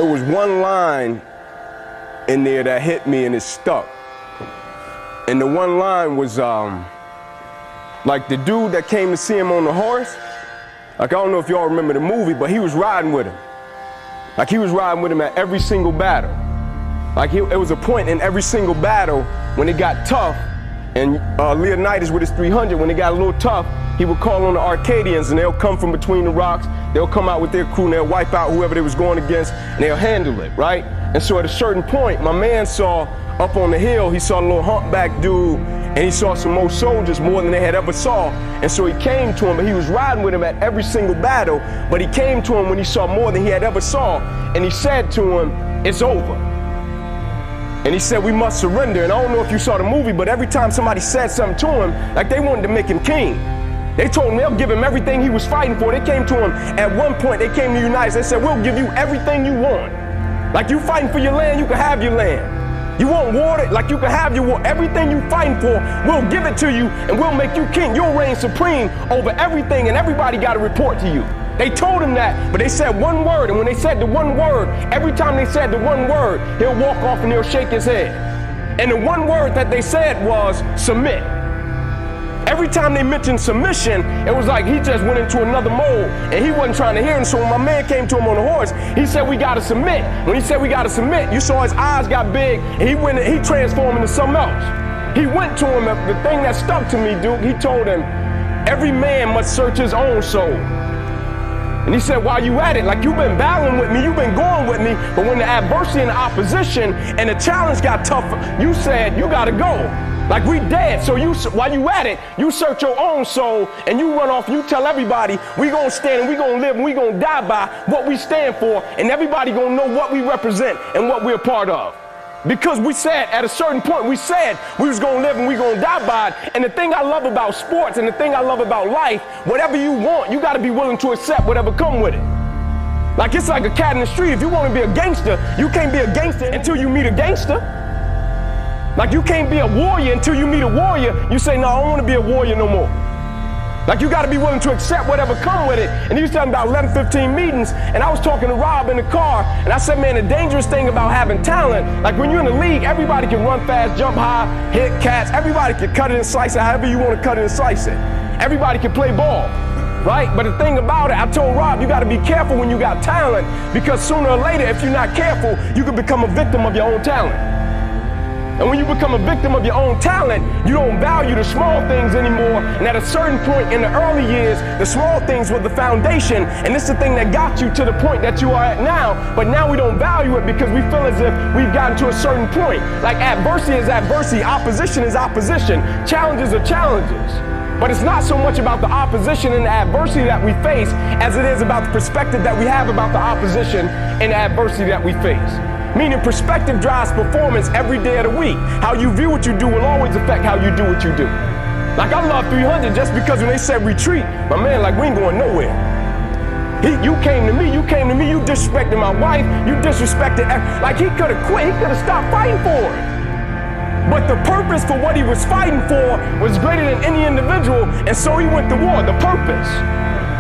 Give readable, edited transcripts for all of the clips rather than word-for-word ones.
There was one line in there that hit me and it stuck. And the one line was like the dude that came to see him on the horse. Like, I don't know if y'all remember the movie, but he was riding with him. Like, he was riding with him at every single battle. Like, it was a point in every single battle when it got tough, and Leonidas with his 300, when it got a little tough, he would call on the Arcadians, and they'll come from between the rocks, they'll come out with their crew, and they'll wipe out whoever they was going against, and they'll handle it, right? And so at a certain point, my man saw up on the hill, he saw a little humpback dude, and he saw some more soldiers, more than they had ever saw. And so he came to him, but he was riding with him at every single battle, but he came to him when he saw more than he had ever saw, and he said to him, "It's over." And he said, "We must surrender." And I don't know if you saw the movie, but every time somebody said something to him, like they wanted to make him king. They told him they'll give him everything he was fighting for. They came to him at one point, they came to United, they said, "We'll give you everything you want. Like, you fighting for your land, you can have your land. You want water, like you can have your water. Everything you fighting for, we'll give it to you and we'll make you king. You'll reign supreme over everything and everybody got to report to you." They told him that, but they said one word, and when they said the one word, every time they said the one word, he'll walk off and he'll shake his head. And the one word that they said was submit. Every time they mentioned submission, it was like he just went into another mode and he wasn't trying to hear. And so when my man came to him on the horse, he said, "We got to submit." When he said we got to submit, you saw his eyes got big and he transformed into something else. He went to him, the thing that stuck to me, Duke, he told him, "Every man must search his own soul." And he said, "While you at it, like you've been battling with me, you've been going with me, but when the adversity and the opposition and the challenge got tougher, you said, you got to go. Like, we dead, so while you at it, you search your own soul and you run off and you tell everybody, we gonna stand and we gonna live and we gonna die by what we stand for, and everybody gonna know what we represent and what we're a part of." Because we said, at a certain point, we said we was gonna live and we gonna die by it. And the thing I love about sports and the thing I love about life, whatever you want, you gotta be willing to accept whatever come with it. Like, it's like a cat in the street. If you wanna be a gangster, you can't be a gangster until you meet a gangster. Like, you can't be a warrior until you meet a warrior. You say, "No, I don't want to be a warrior no more." Like, you got to be willing to accept whatever come with it. And he was talking about 11, 15 meetings, and I was talking to Rob in the car, and I said, man, the dangerous thing about having talent, like when you're in the league, everybody can run fast, jump high, hit cats. Everybody can cut it and slice it however you want to cut it and slice it. Everybody can play ball, right? But the thing about it, I told Rob, you got to be careful when you got talent, because sooner or later, if you're not careful, you can become a victim of your own talent. And when you become a victim of your own talent, you don't value the small things anymore. And at a certain point in the early years, the small things were the foundation. And this is the thing that got you to the point that you are at now. But now we don't value it because we feel as if we've gotten to a certain point. Like, adversity is adversity, opposition is opposition, challenges are challenges. But it's not so much about the opposition and the adversity that we face as it is about the perspective that we have about the opposition and the adversity that we face. Meaning, perspective drives performance every day of the week. How you view what you do will always affect how you do what you do. Like, I love 300 just because when they said retreat, my man, like, we ain't going nowhere. You came to me, you disrespected my wife, you disrespected, like, he could have quit, he could have stopped fighting for it. But the purpose for what he was fighting for was greater than any individual, and so he went to war, the purpose.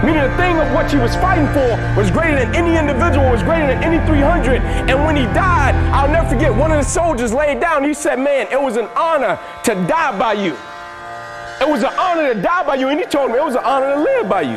Meaning the thing of what he was fighting for was greater than any individual, was greater than any 300. And when he died, I'll never forget, one of the soldiers laid down, he said, "Man, it was an honor to die by you. It was an honor to die by you." And he told him it was an honor to live by you.